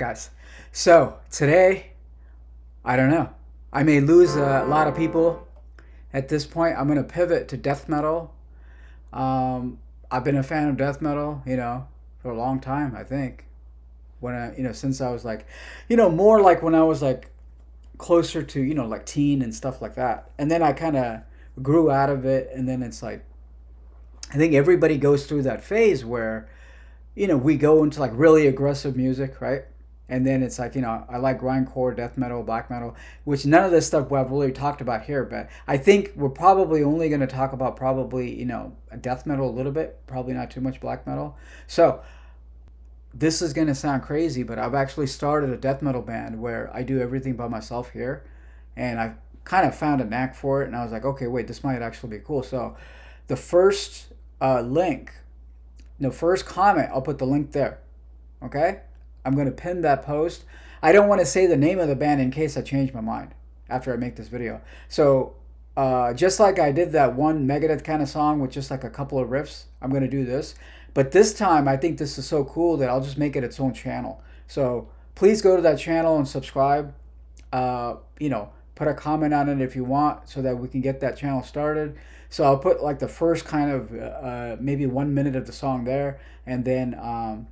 guys. So today, I don't know. I may lose a lot of people at this point. I'm gonna pivot to death metal. I've been a fan of death metal, for a long time. I think since I was like, more like when I was like closer to like teen and stuff like that. And then I kind of grew out of it, and then it's like I think everybody goes through that phase where we go into like really aggressive music, right? And then it's like, I like grindcore, death metal, black metal, which none of this stuff I've really talked about here. But I think we're probably only going to talk about probably, death metal a little bit, probably not too much black metal. So this is going to sound crazy, but I've actually started a death metal band where I do everything by myself here. And I kind of found a knack for it. And I was like, okay, wait, this might actually be cool. So the first link, no, first comment, I'll put the link there. Okay? I'm going to pin that post. I don't want to say the name of the band in case I change my mind after I make this video. So just like I did that one Megadeth kind of song with just like a couple of riffs, I'm going to do this. But this time, I think this is so cool that I'll just make it its own channel. So please go to that channel and subscribe. Put a comment on it if you want so that we can get that channel started. So I'll put like the first kind of maybe 1 minute of the song there. And then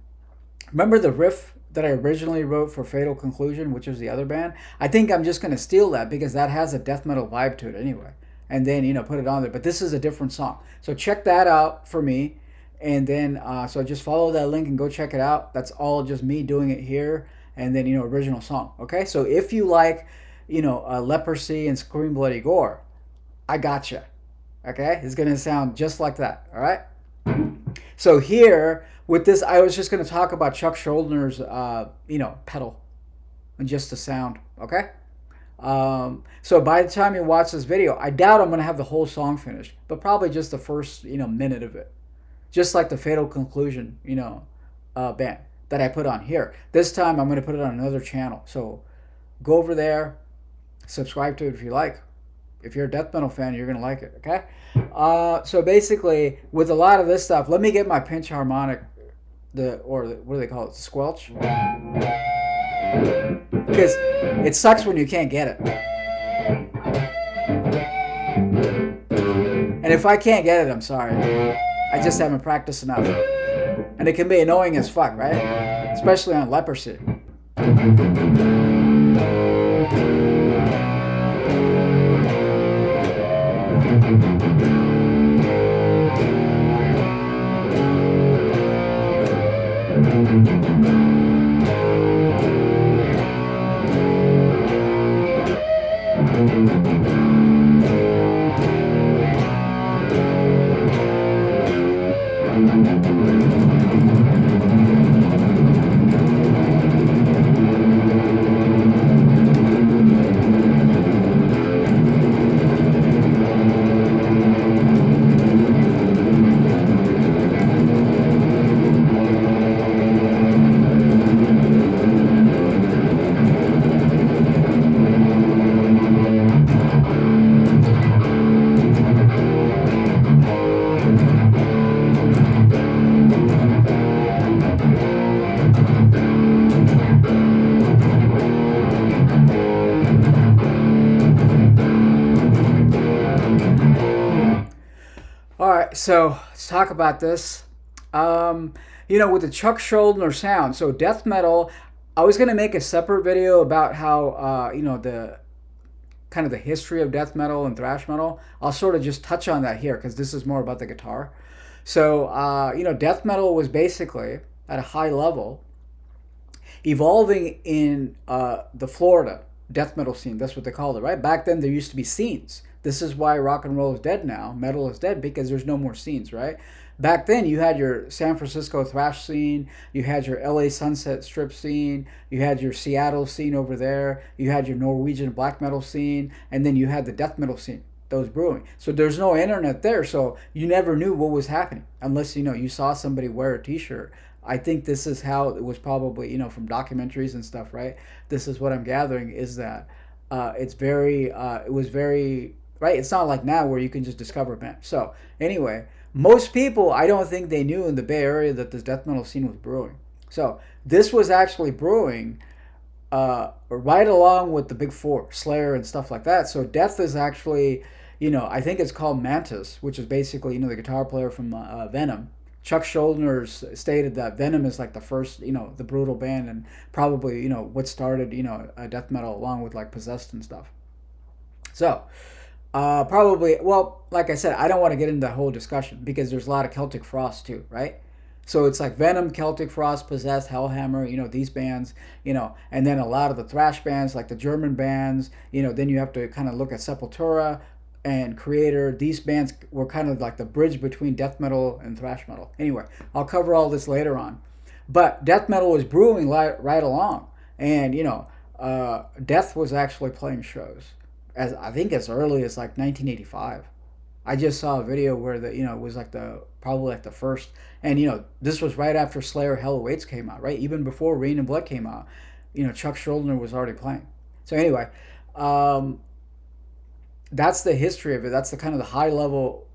remember the riff that I originally wrote for Fatal Conclusion, which was the other band? I think I'm just going to steal that because that has a death metal vibe to it anyway. And then, put it on there. But this is a different song. So check that out for me. And then, so just follow that link and go check it out. That's all just me doing it here. And then, original song. Okay? So if you like, Leprosy and Scream Bloody Gore, I gotcha. Okay? It's going to sound just like that. All right? So here, with this, I was just going to talk about Chuck Shuldiner's, pedal and just the sound. Okay? So by the time you watch this video, I doubt I'm going to have the whole song finished, but probably just the first, minute of it. Just like the Fatal Conclusion, band that I put on here. This time I'm going to put it on another channel. So go over there, subscribe to it if you like. If you're a death metal fan, you're going to like it, okay? So basically, with a lot of this stuff, let me get my pinch harmonic, what do they call it, the squelch? Because it sucks when you can't get it. And if I can't get it, I'm sorry. I just haven't practiced enough. And it can be annoying as fuck, right? Especially on Leprosy. So let's talk about this. With the Chuck Shuldiner sound, so death metal, I was gonna make a separate video about how the kind of the history of death metal and thrash metal. I'll sort of just touch on that here because this is more about the guitar. So death metal was basically at a high level evolving in the Florida death metal scene. That's what they called it, right? Back then there used to be scenes. This is why rock and roll is dead now. Metal is dead because there's no more scenes, right? Back then, you had your San Francisco thrash scene, you had your LA Sunset Strip scene, you had your Seattle scene over there, you had your Norwegian black metal scene, and then you had the death metal scene that was brewing. So there's no internet there, so you never knew what was happening unless, you saw somebody wear a t-shirt. I think this is how it was probably, from documentaries and stuff, right? This is what I'm gathering is that it was very right? It's not like now where you can just discover bands. So anyway, most people, I don't think they knew in the Bay Area that this death metal scene was brewing. So this was actually brewing right along with the big four, Slayer and stuff like that. So Death is actually, I think it's called Mantis, which is basically, the guitar player from Venom. Chuck Shuldiner stated that Venom is like the first, the brutal band, and probably, what started, death metal along with like Possessed and stuff. So, probably, well, like I said, I don't want to get into the whole discussion because there's a lot of Celtic Frost too, right? So it's like Venom, Celtic Frost, Possessed, Hellhammer, these bands, and then a lot of the thrash bands, like the German bands, then you have to kind of look at Sepultura and Creator. These bands were kind of like the bridge between death metal and thrash metal. Anyway, I'll cover all this later on. But death metal was brewing right along. And, Death was actually playing shows, as I think as early as like 1985. I just saw a video where it was like probably like the first, and this was right after Slayer Hell Awaits came out, right? Even before Rain and Blood came out, Chuck Schuldiner was already playing. So anyway, that's the history of it. That's the kind of the high level,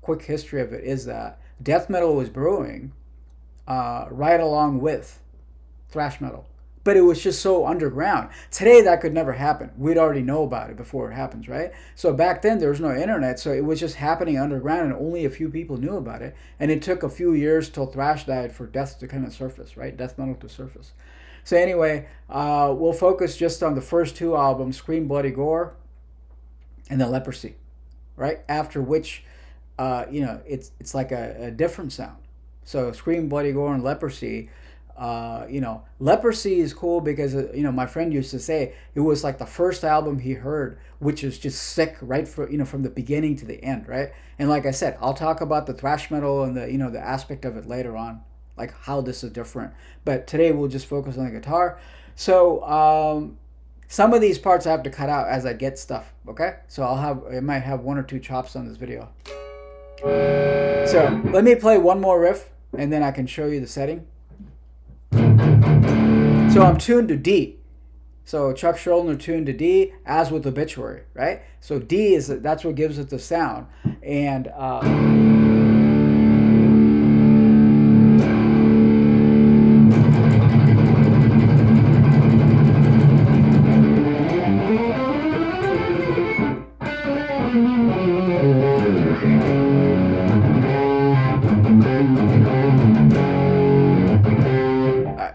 quick history of it, is that death metal was brewing right along with thrash metal. But it was just so underground. Today, that could never happen. We'd already know about it before it happens, right? So back then, there was no internet, so it was just happening underground, and only a few people knew about it. And it took a few years till thrash died for death to kind of surface, right? Death metal to surface. So anyway, we'll focus just on the first two albums, Scream Bloody Gore and then Leprosy, right? After which, it's like a different sound. So Scream Bloody Gore and Leprosy. Leprosy is cool because, my friend used to say it was like the first album he heard, which is just sick right from the beginning to the end, right? And like I said, I'll talk about the thrash metal and the aspect of it later on, like how this is different. But today we'll just focus on the guitar. So, some of these parts I have to cut out as I get stuff, okay? So I might have one or two chops on this video. So let me play one more riff and then I can show you the setting. So I'm tuned to D. So Chuck Schuldiner tuned to D, as with Obituary, right? So D that's what gives it the sound. And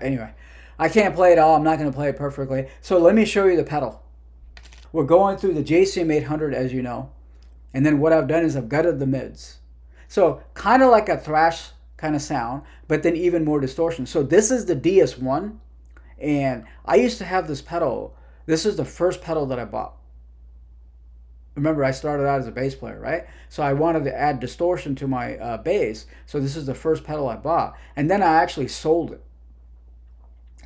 anyway, I can't play it all. I'm not going to play it perfectly. So let me show you the pedal. We're going through the JCM 800, as you know. And then what I've done is I've gutted the mids. So kind of like a thrash kind of sound, but then even more distortion. So this is the DS1. And I used to have this pedal. This is the first pedal that I bought. Remember, I started out as a bass player, right? So I wanted to add distortion to my bass. So this is the first pedal I bought. And then I actually sold it.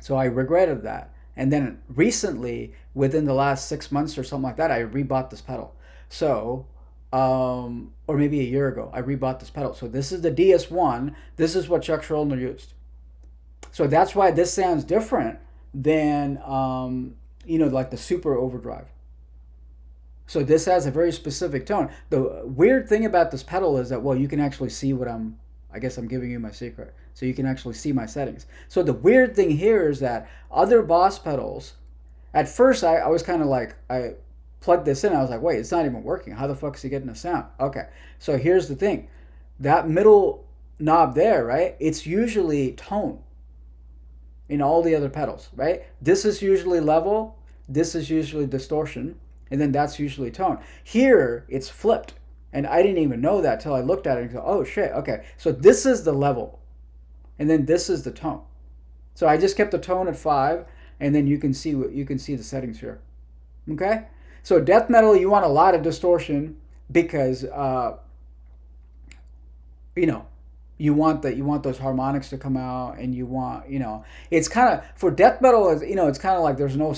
So I regretted that. And then recently, within the last 6 months or something like that, I rebought this pedal. So, or maybe a year ago, I rebought this pedal. So this is the DS1. This is what Chuck Schuldiner used. So that's why this sounds different than, like the Super Overdrive. So this has a very specific tone. The weird thing about this pedal is that, well, you can actually see what I guess I'm giving you my secret. So you can actually see my settings. So the weird thing here is that other Boss pedals, at first I was kind of like, I plugged this in. I was like, wait, it's not even working. How the fuck is he getting a sound? Okay, so here's the thing. That middle knob there, right? It's usually tone in all the other pedals, right? This is usually level. This is usually distortion. And then that's usually tone. Here, it's flipped. And I didn't even know that till I looked at it and go, oh shit, okay. So this is the level. And then this is the tone. So I just kept the tone at 5, and then you can see the settings here. Okay? So death metal, you want a lot of distortion because you want those harmonics to come out, and you want, it's kind of, for death metal, it's kind of like there's no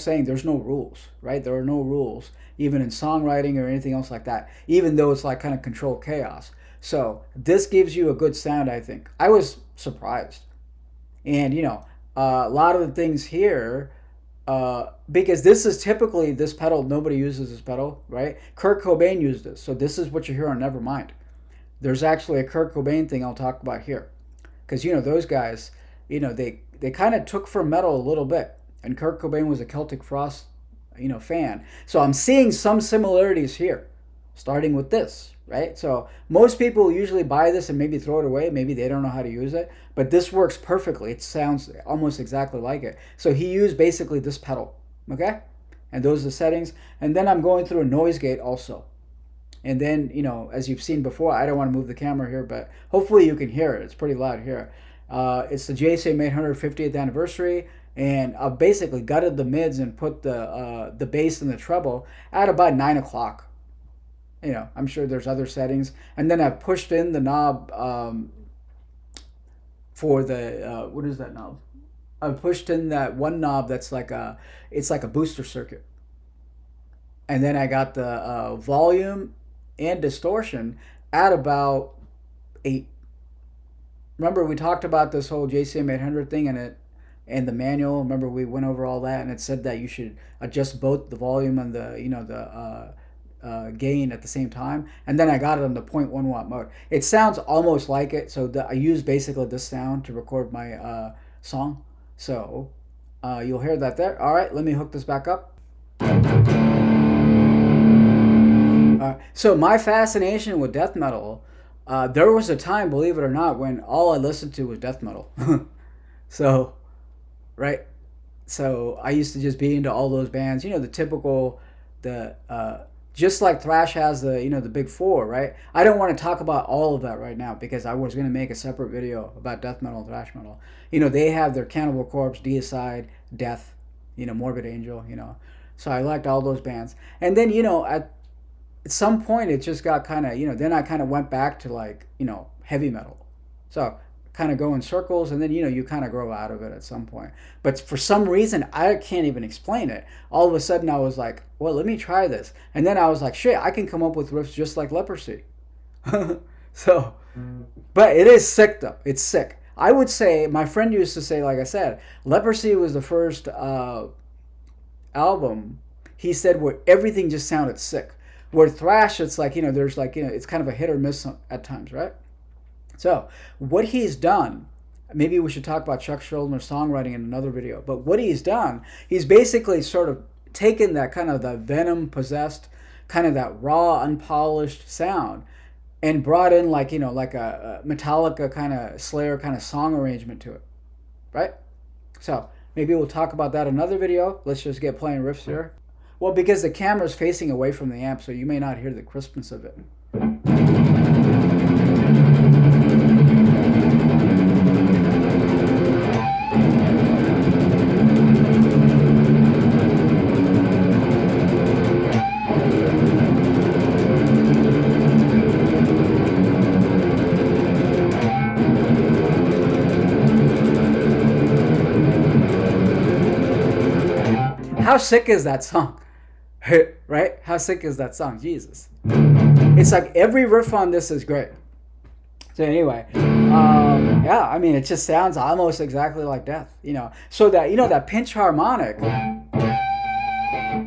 rules, right? There are no rules, even in songwriting or anything else like that, even though it's like kind of controlled chaos. So this gives you a good sound, I think. I was surprised. And, a lot of the things here, because this is typically, this pedal, nobody uses this pedal, right? Kurt Cobain used this. So this is what you hear on Nevermind. There's actually a Kurt Cobain thing I'll talk about here. Because, those guys, they kind of took from metal a little bit. And Kurt Cobain was a Celtic Frost, fan. So I'm seeing some similarities here, starting with this, right? So most people usually buy this and maybe throw it away. Maybe they don't know how to use it, but this works perfectly. It sounds almost exactly like it. So he used basically this pedal, okay? And those are the settings. And then I'm going through a noise gate also. And then, as you've seen before, I don't want to move the camera here, but hopefully you can hear it. It's pretty loud here. It's the JCM 850th anniversary. And I basically gutted the mids and put the bass and the treble at about 9 o'clock. I'm sure there's other settings. And then I pushed in the knob for the, what is that knob? I pushed in that one knob that's it's like a booster circuit. And then I got the volume and distortion at about 8. Remember we talked about this whole JCM 800 thing and the manual. Remember we went over all that, and it said that you should adjust both the volume and the gain at the same time. And then I got it on the 0.1 watt mode. It sounds almost like it. So I use basically this sound to record my song. So you'll hear that there. All right, let me hook this back up. So my fascination with death metal, there was a time, believe it or not, when all I listened to was death metal. So, right? So I used to just be into all those bands, the typical, just like Thrash has the big four, right? I don't want to talk about all of that right now because I was going to make a separate video about death metal and thrash metal. They have their Cannibal Corpse, Deicide, Death, Morbid Angel, So I liked all those bands. And then, at some point it just got kind of, then I kind of went back to heavy metal. So kind of go in circles, and then, you kind of grow out of it at some point. But for some reason, I can't even explain it. All of a sudden I was like, well, let me try this. And then I was like, shit, I can come up with riffs just like Leprosy. So, but it is sick though. It's sick. I would say, my friend used to say, like I said, Leprosy was the first album, he said, where everything just sounded sick. Where thrash, it's like, there's it's kind of a hit or miss at times, right? So what he's done, maybe we should talk about Chuck Shuldiner songwriting in another video, but what he's done, he's basically sort of taken that kind of the Venom possessed, kind of that raw, unpolished sound, and brought in like a Metallica kind of Slayer kind of song arrangement to it, right? So maybe we'll talk about that in another video. Let's just get playing riffs here. Well, because the camera's facing away from the amp, so you may not hear the crispness of it. How sick is that song? Right? How sick is that song? Jesus. It's like every riff on this is great. So anyway, yeah, I mean, it just sounds almost exactly like Death, So that, that pinch harmonic,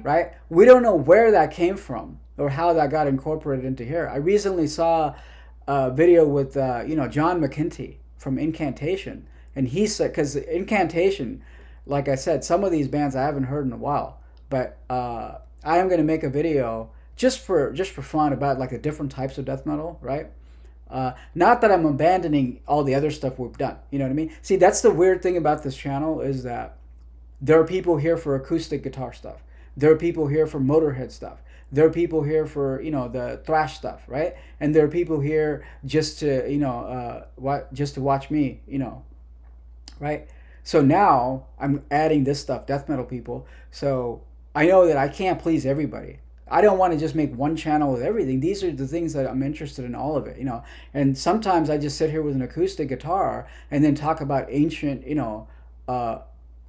right? We don't know where that came from or how that got incorporated into here. I recently saw a video with, John McEntee from Incantation. And he said, because Incantation, like I said, some of these bands I haven't heard in a while. But I am going to make a video just for fun about like the different types of death metal, right? Not that I'm abandoning all the other stuff we've done. You know what I mean? See, that's the weird thing about this channel is that there are people here for acoustic guitar stuff. There are people here for Motorhead stuff. There are people here for, the thrash stuff, right? And there are people here just to, just to watch me, right? So now I'm adding this stuff, death metal people. So I know that I can't please everybody. I don't want to just make one channel with everything. These are the things that I'm interested in, all of it, And sometimes I just sit here with an acoustic guitar and then talk about ancient,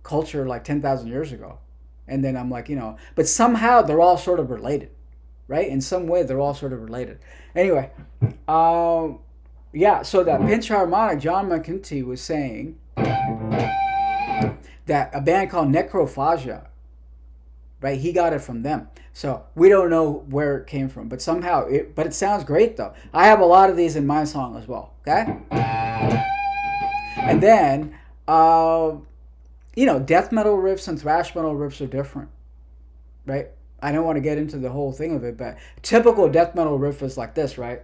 culture like 10,000 years ago. And then I'm like, but somehow they're all sort of related, right? In some way, they're all sort of related. Anyway, yeah, so that pinch harmonic, John McEntee was saying that a band called Necrophagia, right? He got it from them. So we don't know where it came from, but somehow but it sounds great though. I have a lot of these in my song as well, okay? And then uh, death metal riffs and thrash metal riffs are different, right? I don't want to get into the whole thing of it, but typical death metal riff is like this, right?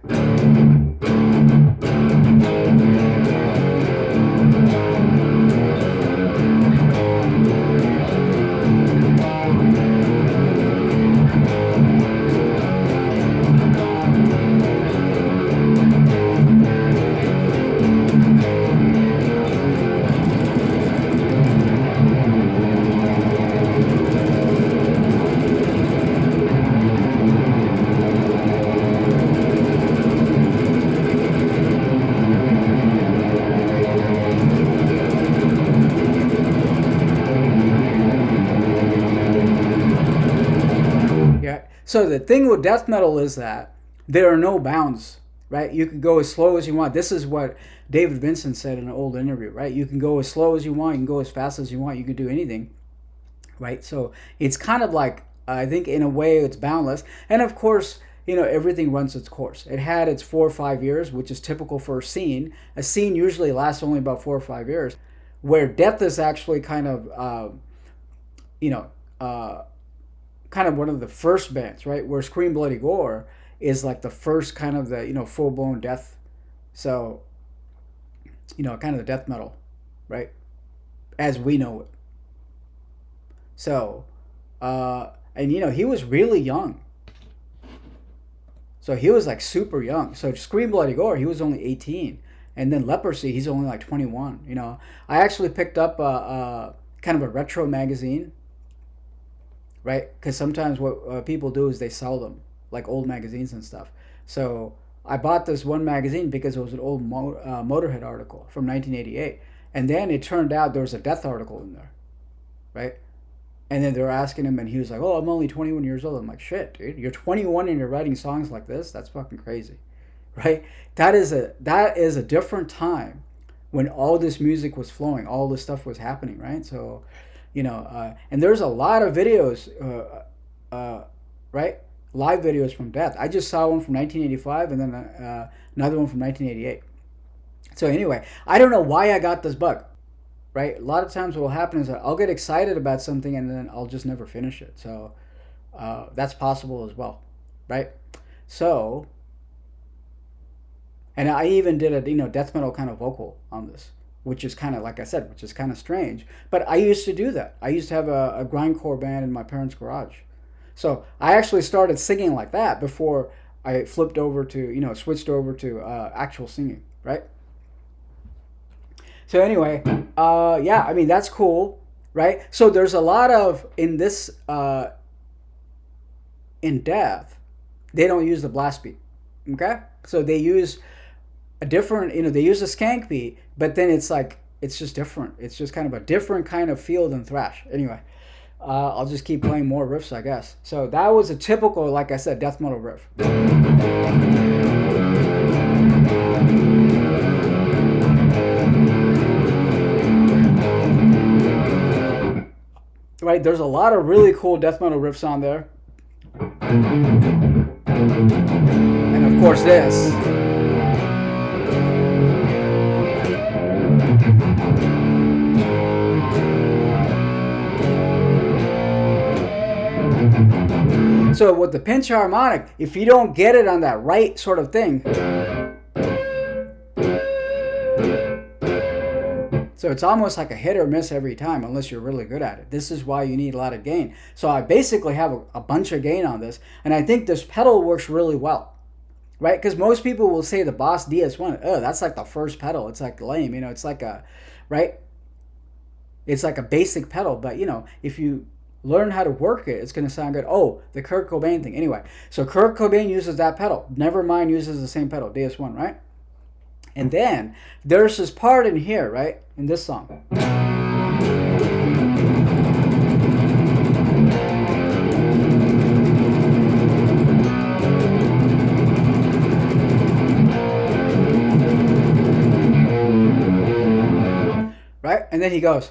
So the thing with death metal is that there are no bounds, right? You can go as slow as you want. This is what David Vincent said in an old interview, right? You can go as slow as you want. You can go as fast as you want. You can do anything, right? So it's kind of like, I think in a way it's boundless. And of course, everything runs its course. It had its 4 or 5 years, which is typical for a scene. A scene usually lasts only about 4 or 5 years, where death is actually kind of, kind of one of the first bands, right? Where Scream Bloody Gore is like the first kind of the, full-blown death. So, kind of the death metal, right? As we know it. So, and he was really young. So he was like super young. So Scream Bloody Gore, he was only 18. And then Leprosy, he's only like 21, I actually picked up a kind of a retro magazine, right? Because sometimes what people do is they sell them, like old magazines and stuff. So I bought this one magazine because it was an old Motorhead article from 1988. And then it turned out there was a death article in there, right? And then they were asking him, and he was like, oh, I'm only 21 years old. I'm like, shit, dude, you're 21 and you're writing songs like this? That's fucking crazy, right? That is a different time when all this music was flowing, all this stuff was happening, right? So, and there's a lot of videos, right? Live videos from death. I just saw one from 1985 and then another one from 1988. So anyway, I don't know why I got this bug, right? A lot of times what will happen is that I'll get excited about something and then I'll just never finish it. So that's possible as well, right? So, and I even did a, death metal kind of vocal on this, which is kind of, like I said, which is kind of strange. But I used to do that. I used to have a grindcore band in my parents' garage. So I actually started singing like that before I flipped over to, switched over to actual singing, right? So anyway, yeah, I mean, that's cool, right? So there's a lot of, in this, in death, they don't use the blast beat, okay? So they use a different, they use a skank beat, but then it's like, it's just different. It's just kind of a different kind of feel than thrash. Anyway, I'll just keep playing more riffs, I guess. So that was a typical, like I said, death metal riff. Right, there's a lot of really cool death metal riffs on there. And of course this. So with the pinch harmonic, if you don't get it on that right sort of thing, so it's almost like a hit or miss every time unless you're really good at it. This is why you need a lot of gain. So I basically have a bunch of gain on this, and I think this pedal works really well, right? Because most people will say the Boss DS1, oh, that's like the first pedal. It's like lame, it's like a, right? It's like a basic pedal, but if you learn how to work it, it's going to sound good. Oh, the Kurt Cobain thing. Anyway, so Kurt Cobain uses that pedal. Nevermind uses the same pedal, DS1, right? And then there's this part in here, right? In this song. Right? And then he goes.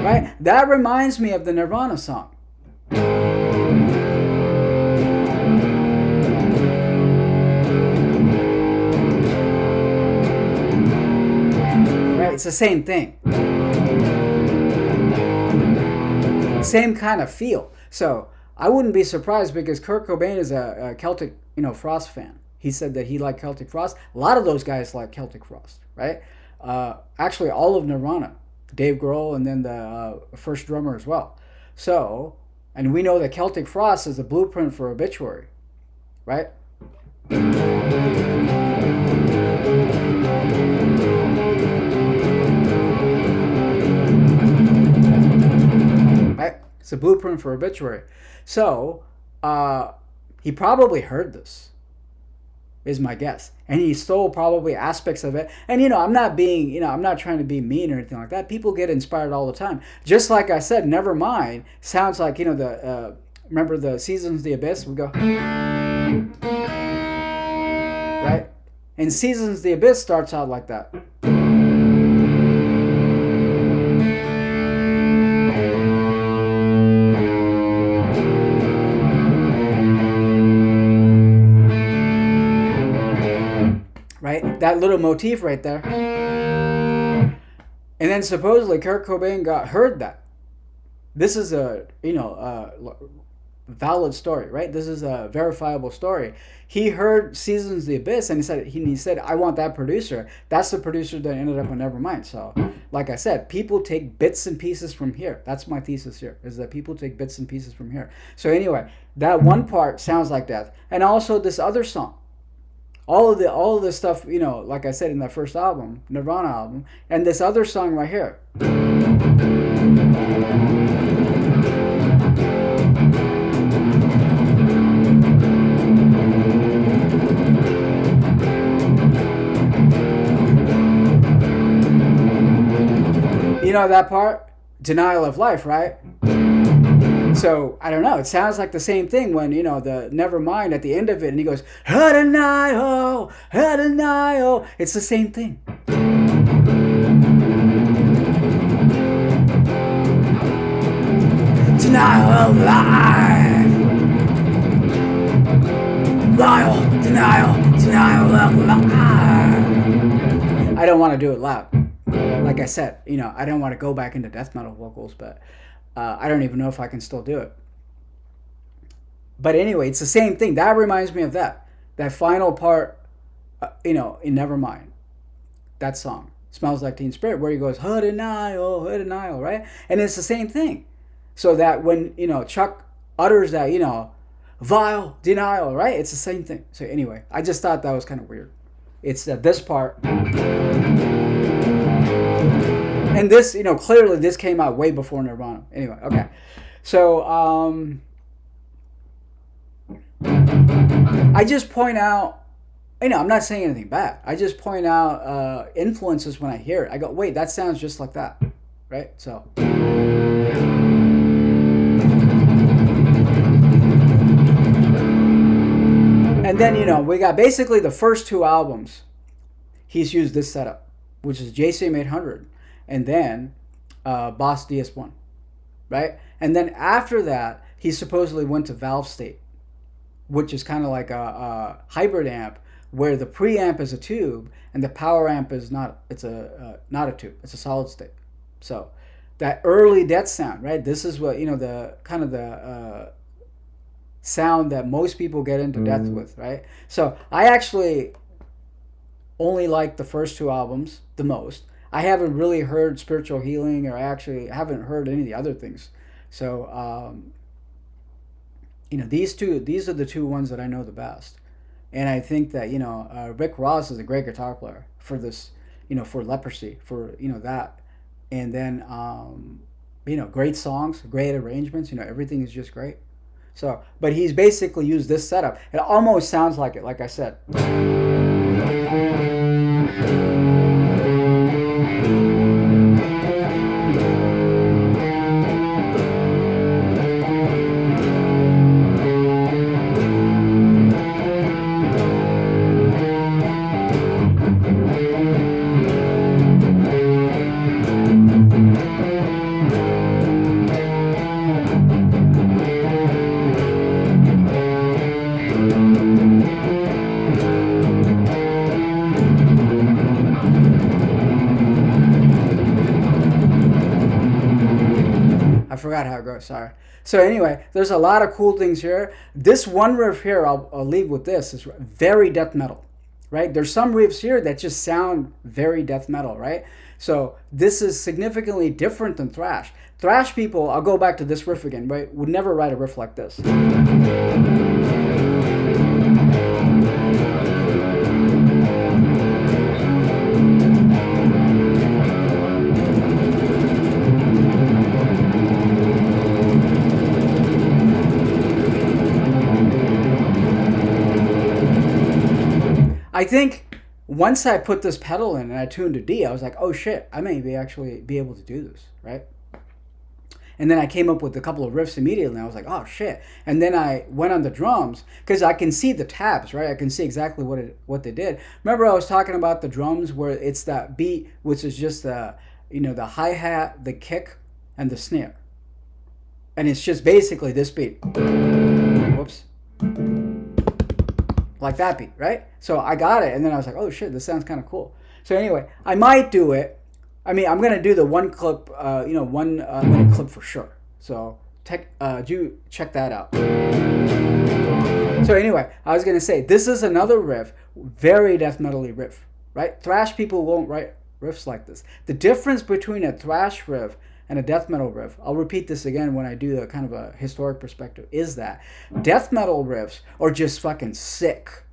Right? That reminds me of the Nirvana song. it's the same thing. Same kind of feel. So I wouldn't be surprised because Kurt Cobain is a Celtic, Frost fan. He said that he liked Celtic Frost. A lot of those guys like Celtic Frost, right? Actually, all of Nirvana, Dave Grohl, and then the first drummer as well. So, and we know that Celtic Frost is the blueprint for Obituary, right? Right? It's a blueprint for Obituary. So, he probably heard this, is my guess. And he stole probably aspects of it. And, I'm not being, I'm not trying to be mean or anything like that. People get inspired all the time. Just like I said, Nevermind sounds like, remember the Seasons of the Abyss? We go, right? And Seasons of the Abyss starts out like that. Right? That little motif right there. And then supposedly Kurt Cobain heard that. This is a, valid story, right? This is a verifiable story. He heard Seasons of the Abyss and he said, I want that producer. That's the producer that ended up on Nevermind. So, like I said, people take bits and pieces from here. That's my thesis here, is that people take bits and pieces from here. So anyway, that one part sounds like that. And also this other song. All of this stuff, like I said in that first album, Nirvana album, and this other song right here. You know that part? Denial of Life, right? So, I don't know. It sounds like the same thing when, the Nevermind at the end of it, and he goes, denial. It's the same thing. Denial of life. Denial of life. I don't want to do it loud. Like I said, I don't want to go back into death metal vocals, but I don't even know if I can still do it. But anyway, it's the same thing. That reminds me of that final part, in Nevermind. That song, Smells Like Teen Spirit, where he goes, denial, right? And it's the same thing. So that when, Chuck utters that, vile denial, right? It's the same thing. So anyway, I just thought that was kind of weird. It's this part. And this, clearly this came out way before Nirvana. Anyway, okay. So, I just point out, I'm not saying anything bad. I just point out influences when I hear it. I go, wait, that sounds just like that, right? So. And then, we got basically the first two albums. He's used this setup, which is JCM 800. And then Boss DS1, right? And then after that, he supposedly went to Valve State, which is kind of like a hybrid amp where the preamp is a tube and the power amp is not. It's not a tube. It's a solid state. So that early Death sound, right? This is what the kind of the sound that most people get into Death with, right? So I actually only like the first two albums the most. I haven't really heard Spiritual Healing, or I actually haven't heard any of the other things. So, these are the two ones that I know the best. And I think that, Rick Ross is a great guitar player for this, for Leprosy, for, that. And then, great songs, great arrangements, everything is just great. So, but he's basically used this setup. It almost sounds like it, like I said. forgot how it goes. Sorry. So anyway, there's a lot of cool things here. This one riff here, I'll leave with this, is very death metal, right? There's some riffs here that just sound very death metal, right? So this is significantly different than thrash. Thrash people, I'll go back to this riff again, right? Would never write a riff like this. I think once I put this pedal in and I tuned to D, I was like, oh shit, I may actually be able to do this, right? And then I came up with a couple of riffs immediately, and I was like, oh shit. And then I went on the drums, because I can see the tabs, right? I can see exactly what they did. Remember I was talking about the drums where it's that beat, which is just the hi-hat, the kick, and the snare. And it's just basically this beat. Whoops. Like that beat, right? So I got it, and then I was like, oh shit, this sounds kind of cool. So anyway, I might do it. I mean, I'm gonna do the one clip, 1 minute clip for sure. So do check that out. So anyway, I was gonna say, this is another riff, very death metal-y riff, right? Thrash people won't write riffs like this. The difference between a thrash riff and a death metal riff, I'll repeat this again when I do the kind of a historic perspective, is that death metal riffs are just fucking sick,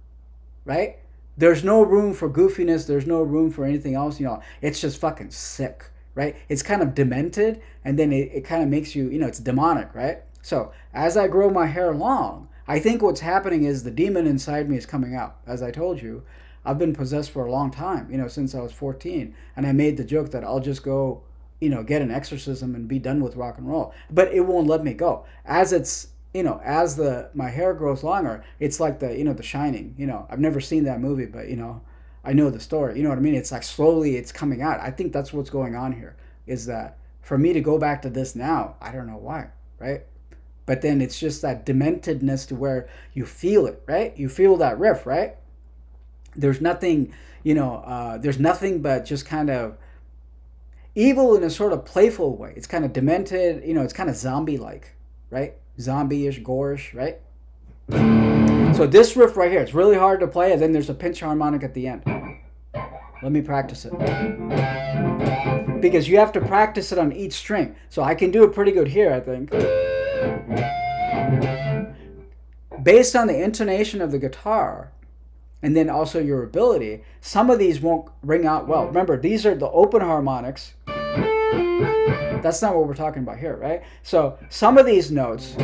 right? There's no room for goofiness. There's no room for anything else. It's just fucking sick, right? It's kind of demented, and then it kind of makes you, it's demonic, right? So as I grow my hair long, I think what's happening is the demon inside me is coming out. As I told you, I've been possessed for a long time, since I was 14, and I made the joke that I'll just go get an exorcism and be done with rock and roll. But it won't let me go. As it's, as my hair grows longer, it's like the Shining. I've never seen that movie, but, I know the story. You know what I mean? It's like slowly it's coming out. I think that's what's going on here, is that for me to go back to this now, I don't know why, right? But then it's just that dementedness to where you feel it, right? You feel that riff, right? There's nothing, there's nothing but just kind of evil in a sort of playful way. It's kind of demented, it's kind of zombie-like, right? Zombie-ish, gore-ish, right? So this riff right here, it's really hard to play, and then there's a pinch harmonic at the end. Let me practice it. Because you have to practice it on each string. So I can do it pretty good here, I think. Based on the intonation of the guitar, and then also your ability, some of these won't ring out well. Remember, these are the open harmonics. That's not what we're talking about here, right? So some of these notes,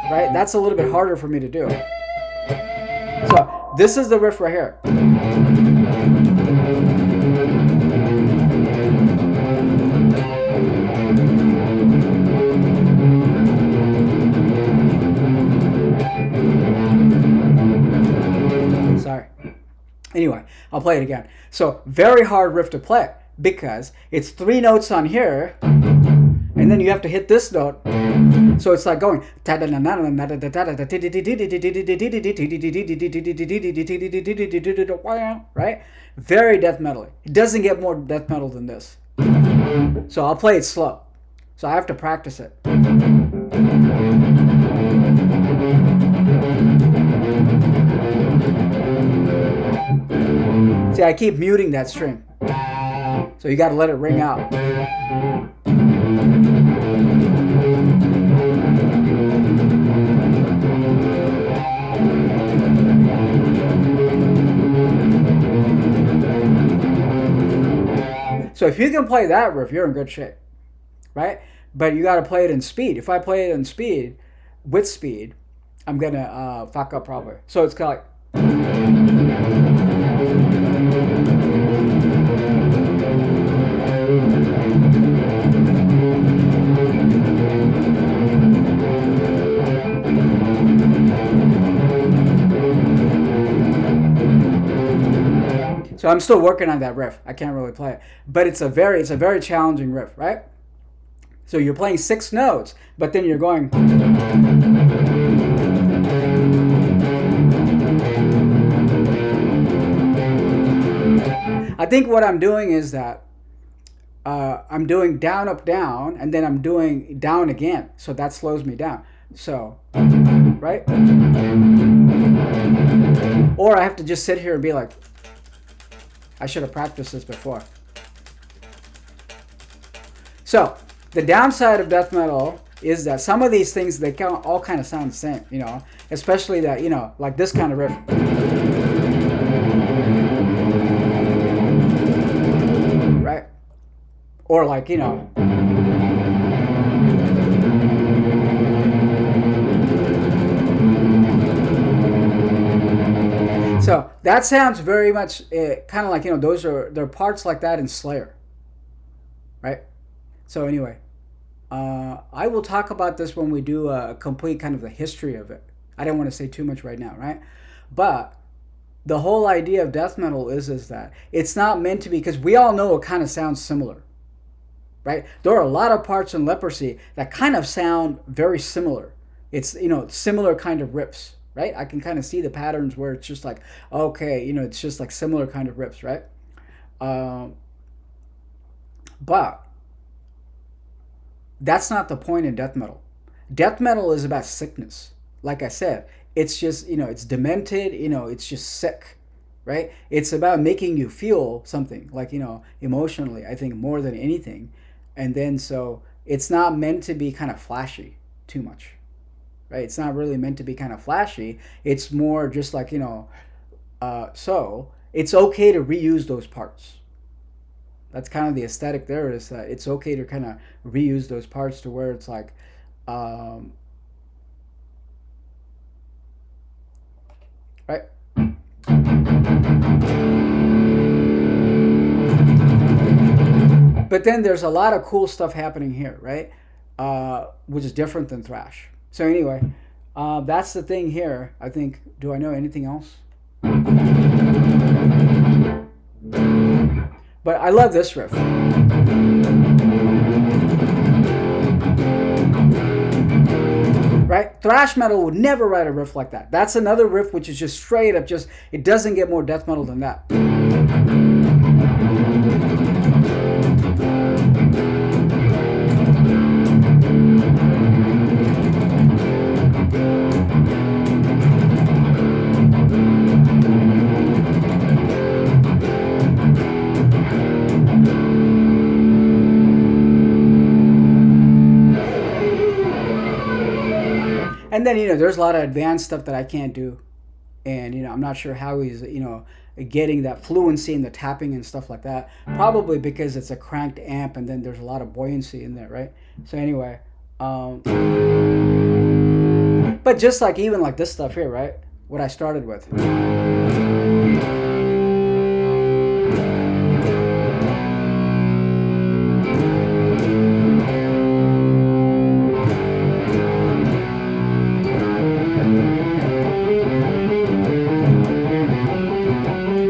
right, that's a little bit harder for me to do. So this is the riff right here. Sorry. Anyway, I'll play it again. So very hard riff to play because it's 3 notes on here, and then you have to hit this note. So it's like going, right? Very death metal. It doesn't get more death metal than this. So I'll play it slow. So I have to practice it. See, I keep muting that string. So you got to let it ring out. So if you can play that riff, you're in good shape, right? But you got to play it in speed. If I play it in speed, with speed, I'm going to fuck up probably. So it's kind of like... So I'm still working on that riff. I can't really play it, but it's a very challenging riff, right? So you're playing 6 notes, but then you're going. I think what I'm doing is that I'm doing down, up, down, and then I'm doing down again. So that slows me down. So, right? Or I have to just sit here and be like, I should have practiced this before. So, the downside of death metal is that some of these things, they all kind of sound the same, you know, especially that, you know, like this kind of riff. Right? Or like, you know. So that sounds very much kind of like, you know, there are parts like that in Slayer. Right? So anyway, I will talk about this when we do a complete kind of the history of it. I don't want to say too much right now, right? But the whole idea of death metal is that it's not meant to be, because we all know it kind of sounds similar, right? There are a lot of parts in Leprosy that kind of sound very similar. It's, you know, similar kind of riffs, right? I can kind of see the patterns where it's just like, okay, you know, it's just like similar kind of riffs, right? But that's not the point in death metal. Death metal is about sickness. Like I said, it's just, you know, it's demented, you know, it's just sick, right? It's about making you feel something, like, you know, emotionally, I think, more than anything. And then so it's not meant to be kind of flashy too much, right? It's not really meant to be kind of flashy. It's more just like, you know, so it's okay to reuse those parts. That's kind of the aesthetic there, is that it's okay to kind of reuse those parts to where it's like, right? But then there's a lot of cool stuff happening here, right? Which is different than thrash. So anyway, that's the thing here. I think, do I know anything else? But I love this riff. Right? Thrash metal would never write a riff like that. That's another riff which is just straight up, just, it doesn't get more death metal than that. And then, you know, there's a lot of advanced stuff that I can't do. And, you know, I'm not sure how he's, you know, getting that fluency in the tapping and stuff like that. Probably because it's a cranked amp and then there's a lot of buoyancy in there, right? So anyway, but just like even like this stuff here, right? What I started with.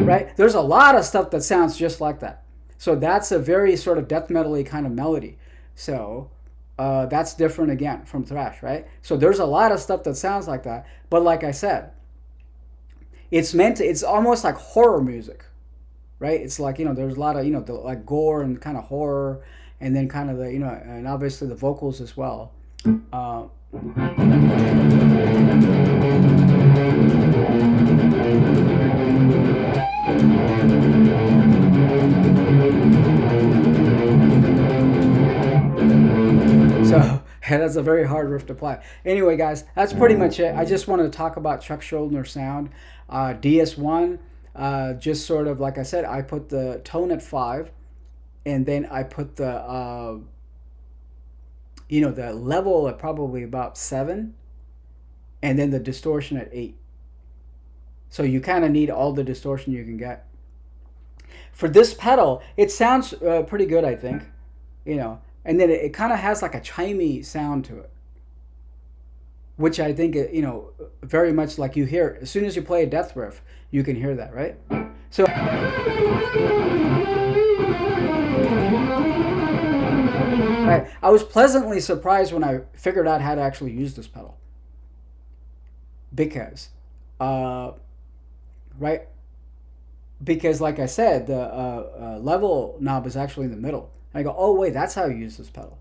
Right? There's a lot of stuff that sounds just like that. So that's a very sort of death metal-y kind of melody. So that's different again from thrash, right? So there's a lot of stuff that sounds like that. But like I said, it's meant to, it's almost like horror music, right? It's like, you know, there's a lot of, you know, like gore and kind of horror, and then kind of the, you know, and obviously the vocals as well. So that's a very hard riff to play. Anyway, guys, that's pretty much it. I just wanted to talk about Chuck Shuldiner sound. DS1, just sort of like I said, I put the tone at 5, and then I put the you know, the level at probably about 7, and then the distortion at 8. So you kind of need all the distortion you can get. For this pedal, it sounds pretty good, I think, you know, and then it kind of has like a chimey sound to it, which I think, you know, very much like you hear, as soon as you play a death riff, you can hear that, right? So right, I was pleasantly surprised when I figured out how to actually use this pedal, because right, because like I said, the level knob is actually in the middle. And I go, oh wait, that's how you use this pedal.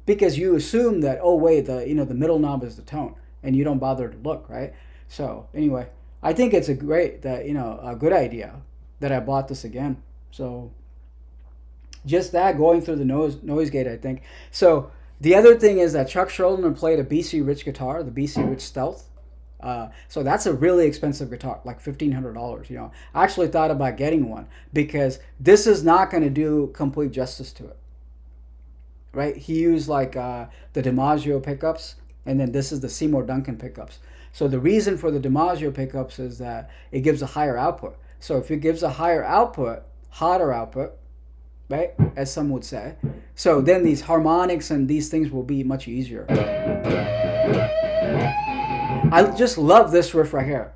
Because you assume that, oh wait, the middle knob is the tone, and you don't bother to look, right? So anyway, I think it's a good idea that I bought this again. So just that, going through the noise gate, I think. So the other thing is that Chuck Shuldiner played a BC Rich guitar, the BC Rich Stealth. So that's a really expensive guitar, like $1,500. I actually thought about getting one because this is not going to do complete justice to it. Right? He used like the DiMaggio pickups, and then this is the Seymour Duncan pickups. So the reason for the DiMaggio pickups is that it gives a higher output. So if it gives a higher output, hotter output, right, as some would say, so then these harmonics and these things will be much easier. I just love this riff right here.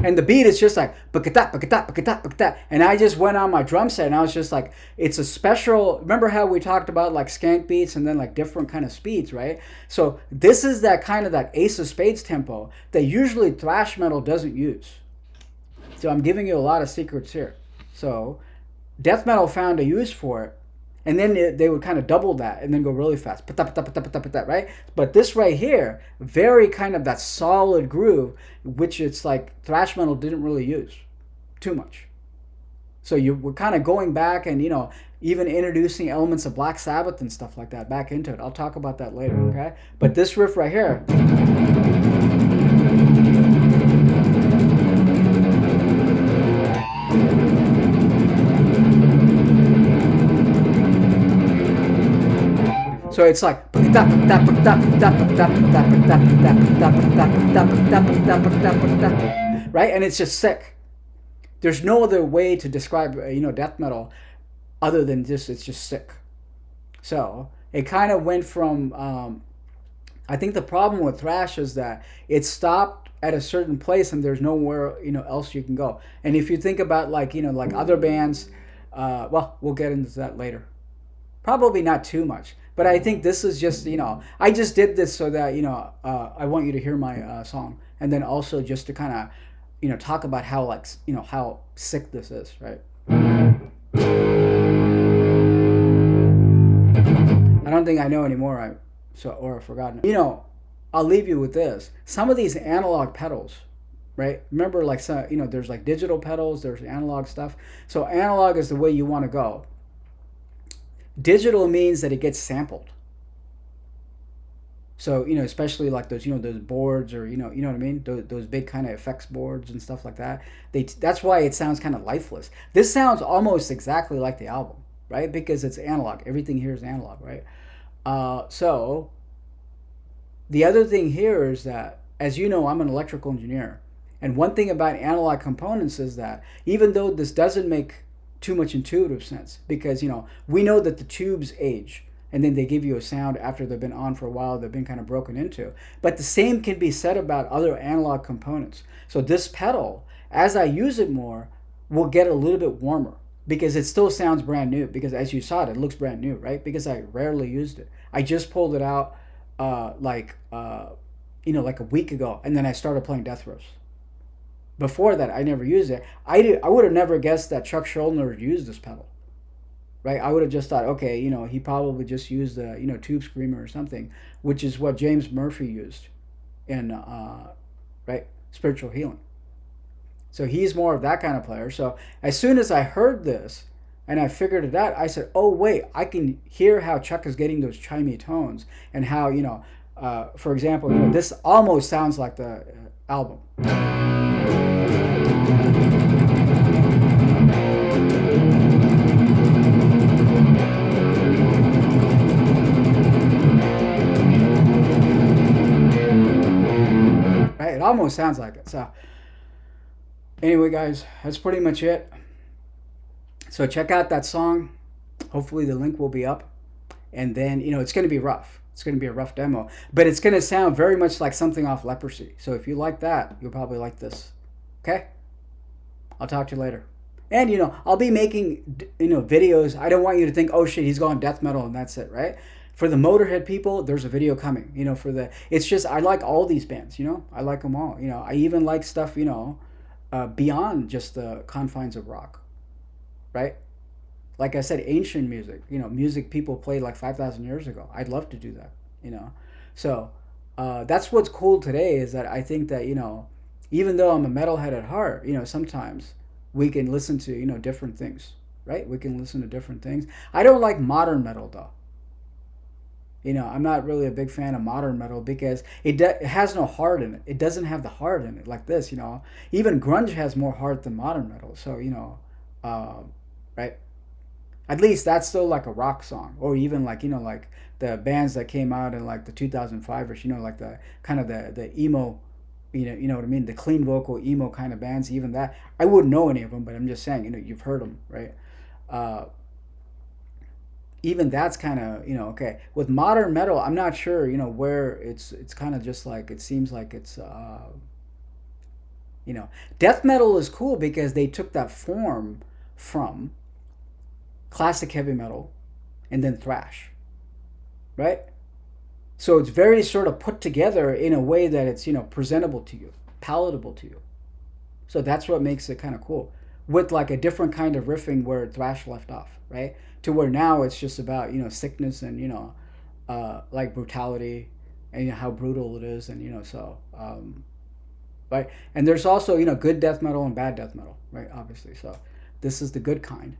And the beat is just like, and I just went on my drum set and I was just like, it's a special, remember how we talked about like skank beats and then like different kind of speeds, right? So this is that kind of that Ace of Spades tempo that usually thrash metal doesn't use. So I'm giving you a lot of secrets here. So death metal found a use for it, and then they would kind of double that and then go really fast, right? But this right here, very kind of that solid groove, which it's like thrash metal didn't really use too much. So you were kind of going back and, even introducing elements of Black Sabbath and stuff like that back into it. I'll talk about that later, okay? But this riff right here, so it's like, right? And it's just sick. There's no other way to describe, death metal other than just, it's just sick. So it kind of went from, I think the problem with thrash is that it stopped at a certain place and there's nowhere, else you can go. And if you think about like, like other bands, well, we'll get into that later. Probably not too much. But I think this is just, I just did this so that, I want you to hear my song. And then also just to kind of, talk about how, like, how sick this is, right? I don't think I know anymore, or I've forgotten. I'll leave you with this. Some of these analog pedals, right? Remember, like, there's like digital pedals, there's analog stuff. So analog is the way you want to go. Digital means that it gets sampled. So, especially like those, those boards or, you know what I mean? Those big kind of effects boards and stuff like that. That's why it sounds kind of lifeless. This sounds almost exactly like the album, right? Because it's analog. Everything here is analog, right? So the other thing here is that, as you know, I'm an electrical engineer. And one thing about analog components is that even though this doesn't make too much intuitive sense, because we know that the tubes age and then they give you a sound after they've been on for a while, they've been kind of broken into, but the same can be said about other analog components. So this pedal, as I use it more, will get a little bit warmer because it still sounds brand new, because as you saw it looks brand new, right? Because I rarely used it. I just pulled it out like a week ago, and then I started playing death riffs. Before that, I never used it. I would have never guessed that Chuck Shuldiner used this pedal, right? I would have just thought, okay, he probably just used the, Tube Screamer or something, which is what James Murphy used in, right, Spiritual Healing. So he's more of that kind of player. So as soon as I heard this and I figured it out, I said, oh, wait, I can hear how Chuck is getting those chimey tones and how, for example, this almost sounds like the album. Right? It almost sounds like it. So anyway, guys, that's pretty much it. So check out that song. Hopefully the link will be up. And then, it's going to be rough. It's going to be a rough demo, but it's going to sound very much like something off Leprosy. So if you like that, you'll probably like this. Okay? I'll talk to you later. And, I'll be making, videos. I don't want you to think, oh shit, he's going death metal and that's it, right? For the Motorhead people, there's a video coming. You know, for the it's just I like all these bands. You know, I like them all. You know, I even like stuff. You know, beyond just the confines of rock, right? Like I said, ancient music. You know, music people played like 5,000 years ago. I'd love to do that. You know, so that's what's cool today is that I think that you know, even though I'm a metalhead at heart, you know, sometimes we can listen to you know different things, right? We can listen to different things. I don't like modern metal though. You know, I'm not really a big fan of modern metal because it has no heart in it. It doesn't have the heart in it like this. You know, even grunge has more heart than modern metal. So you know, uh, right? At least that's still like a rock song, or even like you know like the bands that came out in like the 2005ish. You know, like the kind of the emo. You know what I mean? The clean vocal emo kind of bands. Even that I wouldn't know any of them, but I'm just saying. You know, you've heard them, right? Uh, Even that's kind of you know okay with modern metal. I'm not sure you know where it's kind of just like it seems like it's you know death metal is cool because they took that form from classic heavy metal and then thrash, right? So it's very sort of put together in a way that it's you know presentable to you, palatable to you. So that's what makes it kind of cool. With like a different kind of riffing where thrash left off, right? To where now it's just about you know sickness and you know like brutality and you know, how brutal it is and you know so right. And there's also you know good death metal and bad death metal, right? Obviously, so this is the good kind.